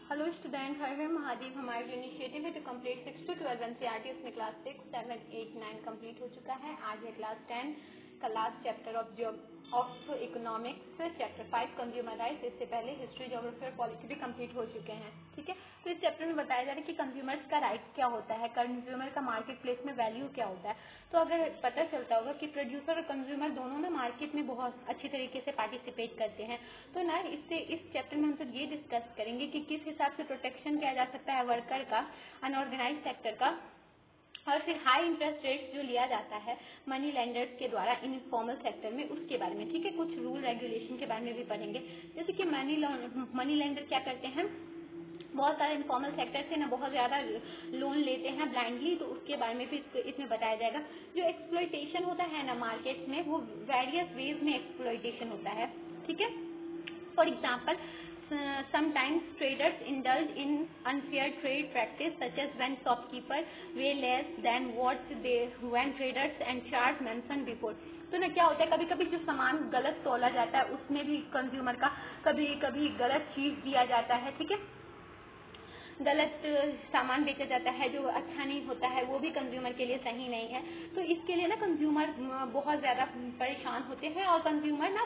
Hello student, हर हर महादेव। हमारा जो initiative है टू कंप्लीट 6 to 12 एनसीईआरटी, उसमें क्लास 6, 7, 8, 9 कंप्लीट हो चुका है। आज है क्लास 10 का last chapter of economics, chapter 5 consumer rights. इससे पहले हिस्ट्री, ज्योग्राफी और पॉलिटी भी कंप्लीट हो चुके हैं। ठीक है, तो इस चैप्टर में बताया जा रहा है कि कंज्यूमर्स का राइट क्या होता है, कंज्यूमर का मार्केट प्लेस में वैल्यू क्या होता है। तो अगर पता चलता होगा कि प्रोड्यूसर और कंज्यूमर दोनों ना मार्केट में बहुत अच्छी तरीके से पार्टिसिपेट करते हैं, तो ना इससे इस चैप्टर में हम तो ये डिस्कस करेंगे कि किस हिसाब से प्रोटेक्शन किया जा सकता है वर्कर का, अनऑर्गेनाइज सेक्टर का, और फिर हाई इंटरेस्ट रेट जो लिया जाता है मनी लेंडर्स के द्वारा इनफॉर्मल सेक्टर में, उसके बारे में। ठीक है, कुछ रूल रेगुलेशन के बारे में भी पढ़ेंगे। जैसे कि मनी लेंडर क्या करते हैं, बहुत सारे इनफॉर्मल सेक्टर से ना बहुत ज़्यादा लोन लेते हैं ब्लाइंडली, तो उसके बारे में भी इसमें बताया जाएगा। जो एक्सप्लॉयटेशन होता है ना मार्केट में, वो वेरियस वेज में एक्सप्लॉयटेशन होता है। ठीक है, for example, sometimes traders indulge in unfair trade practice such as when shopkeeper pay less than what they when traders and charge mentioned before। तो ना क्या होता है, कभी कभी जो सामान गलत तोला जाता है उसमें भी कंज्यूमर का कभी कभी गलत चीज दिया जाता है। ठीक है, गलत सामान बेचा जाता है जो अच्छा नहीं होता है, वो भी कंज्यूमर के लिए सही नहीं है। तो इसके लिए ना कंज्यूमर बहुत ज़्यादा परेशान होते हैं और कंज्यूमर ना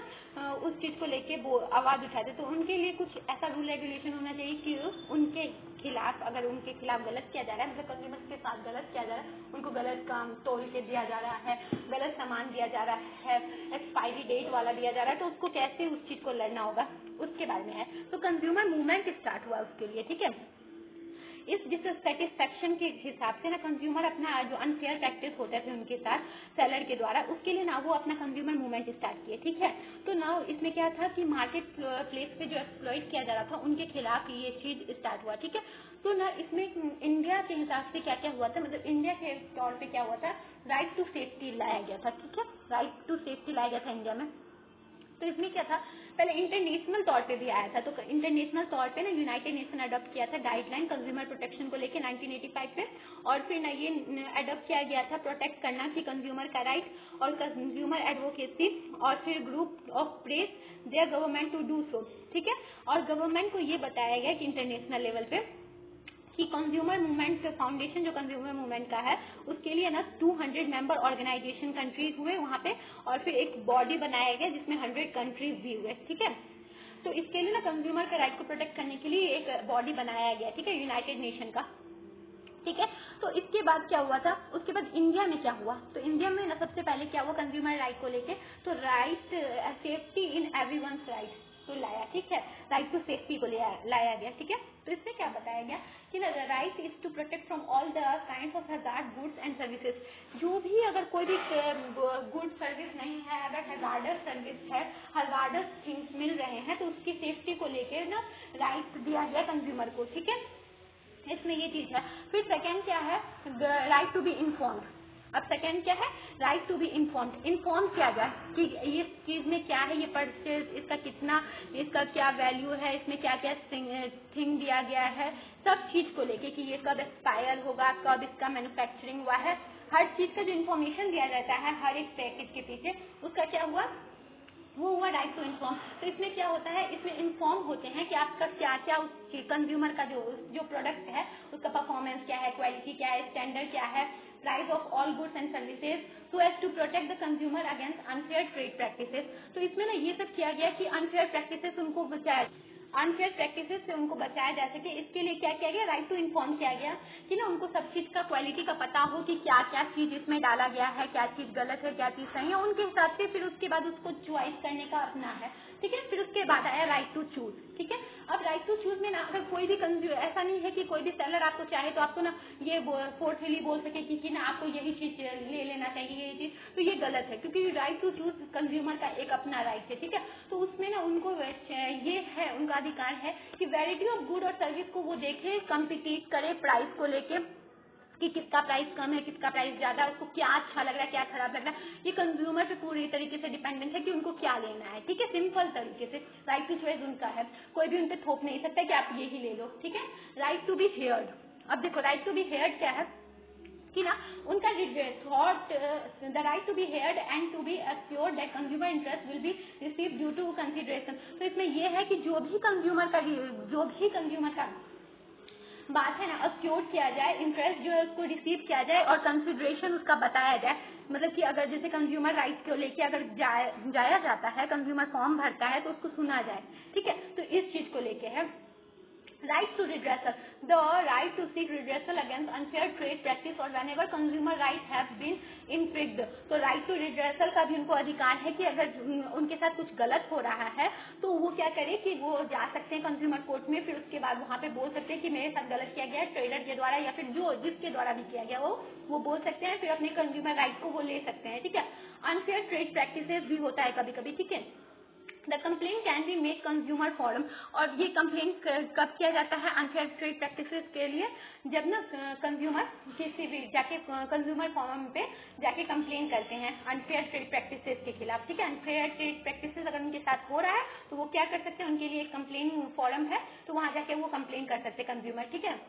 उस चीज़ को लेके वो आवाज़ उठाते। तो उनके लिए कुछ ऐसा रूल रेगुलेशन होना चाहिए कि उनके खिलाफ, अगर उनके खिलाफ गलत किया जा रहा है, मतलब कंज्यूमर के साथ गलत किया जा रहा है, उनको गलत काम तोल के दिया जा रहा है, गलत सामान दिया जा रहा है, एक्सपायरी डेट वाला दिया जा रहा है, तो उसको कैसे उस चीज़ को लड़ना होगा, उसके बारे में है। तो कंज्यूमर मूवमेंट स्टार्ट हुआ उसके लिए। ठीक है, इस डिससेटिस्फैक्शन के हिसाब से ना कंज्यूमर अपना जो अनफेयर प्रैक्टिस होता है उनके साथ सेलर के द्वारा, उसके लिए ना वो अपना कंज्यूमर मूवमेंट स्टार्ट किए। ठीक है, तो ना इसमें क्या था कि मार्केट प्लेस पे जो एक्सप्लॉइट किया जा रहा था उनके खिलाफ ये चीज स्टार्ट हुआ। ठीक है, तो ना इसमें इंडिया के हिसाब से क्या क्या हुआ था, मतलब इंडिया के तौर पे क्या हुआ था, राइट टू सेफ्टी लाया गया था। ठीक है, राइट टू सेफ्टी लाया गया था इंडिया में। तो इसमें क्या था, पहले इंटरनेशनल तौर पे भी आया था। तो इंटरनेशनल तौर पे ना यूनाइटेड नेशन अडॉप्ट किया था गाइडलाइन कंज्यूमर प्रोटेक्शन को लेके 1985 पे, और फिर ना ये अडॉप्ट किया गया था प्रोटेक्ट करना कि कंज्यूमर का राइट और कंज्यूमर एडवोकेसी, और फिर group of press their government to do so. ठीक है, और गवर्नमेंट को ये बताया गया कि इंटरनेशनल लेवल पे कि कंज्यूमर मूवमेंट फाउंडेशन जो कंज्यूमर मूवमेंट का है उसके लिए ना 200 मेंबर ऑर्गेनाइजेशन कंट्रीज हुए वहाँ पे, और फिर एक बॉडी बनाया गया जिसमें 100 कंट्रीज भी हुए। ठीक है, तो इसके लिए ना कंज्यूमर के राइट को प्रोटेक्ट करने के लिए एक बॉडी बनाया गया। ठीक है, यूनाइटेड नेशन का। ठीक है, तो इसके बाद क्या हुआ था, उसके बाद इंडिया में क्या हुआ, तो इंडिया में ना सबसे पहले क्या हुआ कंज्यूमर राइट को लेके, तो right safety in everyone's right तो लाया। ठीक है, राइट टू सेफ्टी को लाया गया। ठीक है, तो इसमें क्या बताया गया कि ना right is to protect from all the kind of hazard goods and services. जो भी अगर कोई भी गुड सर्विस नहीं है, अगर हजार्डस सर्विस है, हजार्डस थिंग्स मिल रहे हैं, तो उसकी सेफ्टी को लेकर ना राइट दिया गया कंज्यूमर को। ठीक है, इसमें ये चीज है। फिर सेकंड क्या है, राइट टू बी इन्फॉर्म्ड। अब सेकंड क्या है, right to be informed. Inform किया जाए कि इस चीज में क्या है, ये परचेज इसका कितना, इसका क्या वैल्यू है, इसमें क्या क्या थिंग दिया गया है, सब चीज को लेके कि ये कब एक्सपायर होगा, कब इसका मैन्युफैक्चरिंग हुआ है, हर चीज का जो इन्फॉर्मेशन दिया जाता है हर एक पैकेज के पीछे, उसका क्या हुआ, वो हुआ राइट टू इन्फॉर्म। तो इसमें क्या होता है, इसमें इन्फॉर्म होते हैं कि आपका क्या क्या उसकी कंज्यूमर का जो प्रोडक्ट है उसका परफॉर्मेंस क्या है, क्वालिटी क्या है, स्टैंडर्ड क्या है, price of all goods and services, so as to protect the consumer against unfair trade practices. तो इसमें ना ये सब किया गया कि अनफेयर प्रैक्टिसेस उनको बचाया, अनफेयर प्रैक्टिसेस से उनको बचाया जा सके। इसके लिए क्या किया गया, राइट टू इन्फॉर्म किया गया कि ना उनको सब चीज का क्वालिटी का पता हो कि क्या क्या चीज इसमें डाला गया है, क्या चीज गलत है, क्या चीज सही है, उनके हिसाब से फिर उसके बाद उसको चॉइस करने का अपना है। ठीक है, फिर उसके बाद आया राइट टू चूज। ठीक है, अब राइट टू चूज में ना अगर कोई भी ऐसा नहीं है कि कोई भी सेलर आपको चाहे तो आपको ना ये फोर्सफुली बोल सके कि ना आपको यही चीज ले लेना चाहिए, ये चीज, तो ये गलत है, क्योंकि राइट टू चूज कंज्यूमर का एक अपना राइट है। ठीक है, तो उसमें ना उनको ये है, उनका अधिकार है कि वैरायटी ऑफ गुड और सर्विस को वो देखे, कम्पिटिट करे प्राइस को लेके कि किसका प्राइस कम है, किसका प्राइस ज्यादा है, उसको क्या अच्छा लग रहा है, क्या खराब लग रहा है। ये कंज्यूमर पे पूरी तरीके से डिपेंडेंट है कि उनको क्या लेना है। ठीक है, सिंपल तरीके से राइट टू चॉइस उनका है, कोई भी उन पे थोप नहीं सकता कि आप यही ले लो। ठीक है, राइट टू बी हेयर्ड। अब देखो राइट टू बी हेयर्ड क्या है, कि ना उनका thought the right to be heard and to be assured that consumer interest will be receive due to consideration. तो इसमें यह है कि जो भी कंज्यूमर का बात है ना अस्योर किया जाए, इंटरेस्ट जो है उसको रिसीव किया जाए और कंसिडरेशन उसका बताया जाए। मतलब कि अगर जैसे कंज्यूमर राइट को लेके अगर जाया जाता है, कंज्यूमर फॉर्म भरता है तो उसको सुना जाए, ठीक है। तो इस चीज को लेके है right to redressal, the right to seek redressal against unfair trade practice or whenever consumer rights have been infringed। तो right to redressal का भी उनको अधिकार है कि अगर उनके साथ कुछ गलत हो रहा है तो वो क्या करे कि वो जा सकते हैं कंज्यूमर कोर्ट में, फिर उसके बाद वहाँ पे बोल सकते हैं कि मेरे साथ गलत किया गया है ट्रेडर के द्वारा या फिर जो जिसके द्वारा भी किया गया वो बोल सकते हैं, फिर अपने कंज्यूमर राइट को वो ले सकते हैं, ठीक है। अनफेयर ट्रेड प्रैक्टिसेस भी होता है कभी कभी, ठीक है। The complain can be make consumer forum, और ये कंप्लेन कब किया जाता है अनफेयर ट्रेड प्रैक्टिसेस के लिए, जब ना कंज्यूमर किसी भी जाके कंज्यूमर फोरम पे जाके कंप्लेन करते हैं अनफेयर ट्रेड प्रैक्टिसेस के खिलाफ, ठीक है। अनफेयर ट्रेड प्रैक्टिसेस अगर उनके साथ हो रहा है तो वो क्या कर सकते हैं, उनके लिए एक कंप्लेन फोरम है, तो वहां जाके वो कंप्लेन कर सकते हैं कंज्यूमर, ठीक है।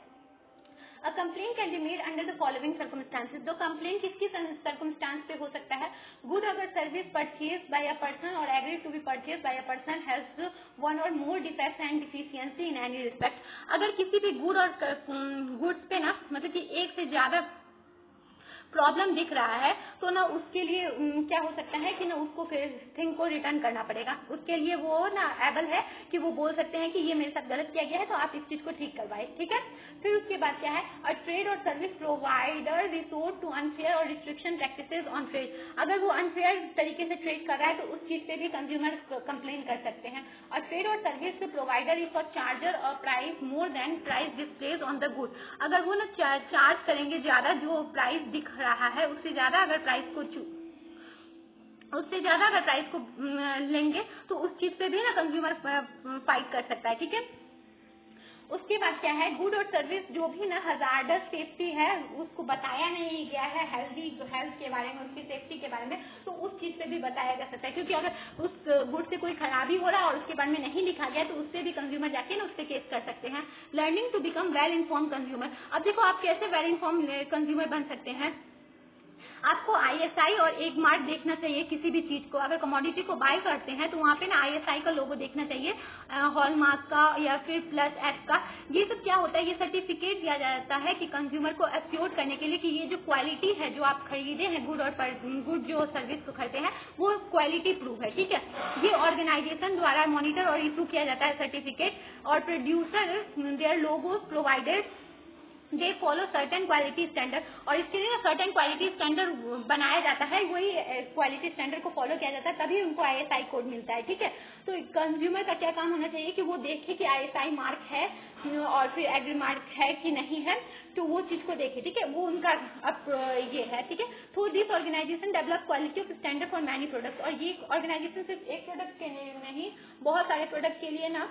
A complaint can be made under the following circumstances। तो complaint किसकी circumstance पे हो सकता है, good अगर service purchased by a person or agreed to be purchased by a person has one or more defects and deficiency in any respect। अगर किसी भी गुड और गुड्स पे ना मतलब कि एक से ज्यादा प्रॉब्लम दिख रहा है तो ना उसके लिए क्या हो सकता है कि ना उसको फिर थिंग को रिटर्न करना पड़ेगा, उसके लिए वो ना एबल है कि वो बोल सकते हैं कि ये मेरे साथ गलत किया गया है तो आप इस चीज को ठीक करवाए, ठीक है। फिर उसके बाद क्या है, अ ट्रेड और service provider resort to unfair और रिस्ट्रिक्शन प्रैक्टिसेस ऑन ट्रेड। अगर वो अनफेयर तरीके से ट्रेड कर रहा है तो उस चीज पे भी कंज्यूमर कंप्लेन कर सकते हैं। और ट्रेड और service provider is for charger और price more than price displays on the good. अगर वो ना चार्ज करेंगे ज्यादा, जो प्राइस दिख रहा है उससे ज्यादा अगर प्राइस को लेंगे तो उस चीज पे भी ना कंज्यूमर फाइट कर सकता है, ठीक है। उसके बाद क्या है, गुड और सर्विस जो भी ना हजार्डस सेफ्टी है उसको बताया नहीं गया है, हेल्थ के बारे में, उसकी सेफ्टी के बारे में, तो उस चीज पे भी बताया जा सकता है। क्योंकि अगर उस गुड से कोई खराबी हो रहा है और उसके बारे में नहीं लिखा गया तो उससे भी कंज्यूमर जाके ना उससे केस कर सकते हैं। Learning to become well inform consumer. अब देखो आप कैसे वेल इन्फॉर्म कंज्यूमर बन सकते हैं। आपको ISI और एक मार्क देखना चाहिए किसी भी चीज को, अगर कमोडिटी को बाय करते हैं तो वहाँ पे ना ISI का लोगो देखना चाहिए, हॉलमार्क का या फिर +F का। ये सब क्या होता है, ये सर्टिफिकेट दिया जाता है कि कंज्यूमर को एश्योर करने के लिए कि ये जो क्वालिटी है जो आप खरीदे हैं गुड जो सर्विस को खरीदे हैं वो क्वालिटी प्रूफ है, ठीक है। ये ऑर्गेनाइजेशन द्वारा मॉनिटर और इशू किया जाता है सर्टिफिकेट, और producer their logo provided they follow certain quality standard, और इसके लिए सर्टेन क्वालिटी स्टैंडर्ड बनाया जाता है, वही क्वालिटी स्टैंडर्ड को फॉलो किया जाता है तभी उनको ISI कोड मिलता है, ठीक है। तो कंज्यूमर का क्या काम होना चाहिए कि वो देखे कि ISI मार्क है और फिर एग्री मार्क है कि नहीं है, तो वो चीज को देखे, ठीक है। वो उनका अब ये है, ठीक है। तो this organisation develop quality of standard for many product, और ये ऑर्गेनाइजेशन सिर्फ एक प्रोडक्ट के लिए नहीं बहुत सारे प्रोडक्ट के लिए ना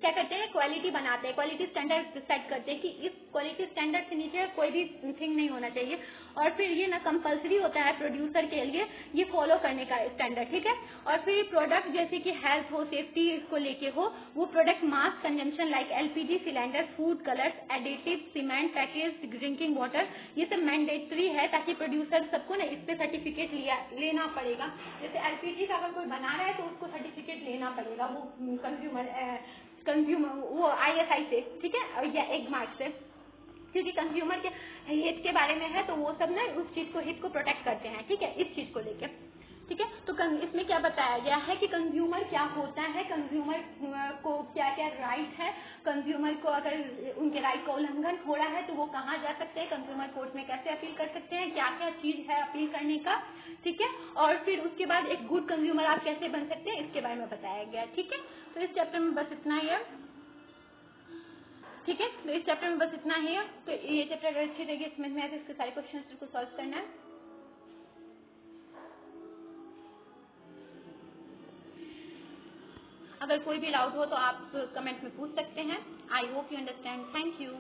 क्या करते हैं, क्वालिटी बनाते हैं, क्वालिटी स्टैंडर्ड सेट करते हैं कि इस क्वालिटी स्टैंडर्ड से नीचे कोई भी थिंग नहीं होना चाहिए। और फिर ये ना कंपलसरी होता है प्रोड्यूसर के लिए ये फॉलो करने का स्टैंडर्ड, ठीक है। और फिर प्रोडक्ट जैसे कि हेल्थ हो, सेफ्टी इसको लेके हो, वो product mass consumption like LPG cylinder, food colours, additive, cement, package drinking water, ये सब मैंडेटरी है ताकि प्रोड्यूसर सबको ना इस पे सर्टिफिकेट लेना पड़ेगा। जैसे LPG का अगर कोई बना रहा है तो उसको सर्टिफिकेट लेना पड़ेगा वो कंज्यूमर वो ISI से, ठीक है, या एक मार्क से, क्योंकि कंज्यूमर के हित के बारे में है तो वो सब ना उस चीज को हित को प्रोटेक्ट करते हैं, ठीक है, इस चीज को लेके, ठीक है। तो इसमें क्या बताया गया है कि कंज्यूमर क्या होता है, कंज्यूमर को क्या क्या राइट है, कंज्यूमर को अगर उनके राइट का उल्लंघन हो रहा है तो वो कहाँ जा सकते हैं, कंज्यूमर कोर्ट में कैसे अपील कर सकते हैं, क्या क्या चीज है अपील करने का, ठीक है। और फिर उसके बाद एक गुड कंज्यूमर आप कैसे बन सकते हैं इसके बारे में बताया गया, ठीक है। तो इस चैप्टर में बस इतना ही है, ठीक है। तो इस चैप्टर में बस इतना ही है। तो ये चैप्टर अगर अच्छी रहेगी समझ में आए तो इसके सारे क्वेश्चन को सॉल्व करना है। अगर कोई भी डाउट हो तो आप कमेंट में पूछ सकते हैं। I hope you understand. Thank you.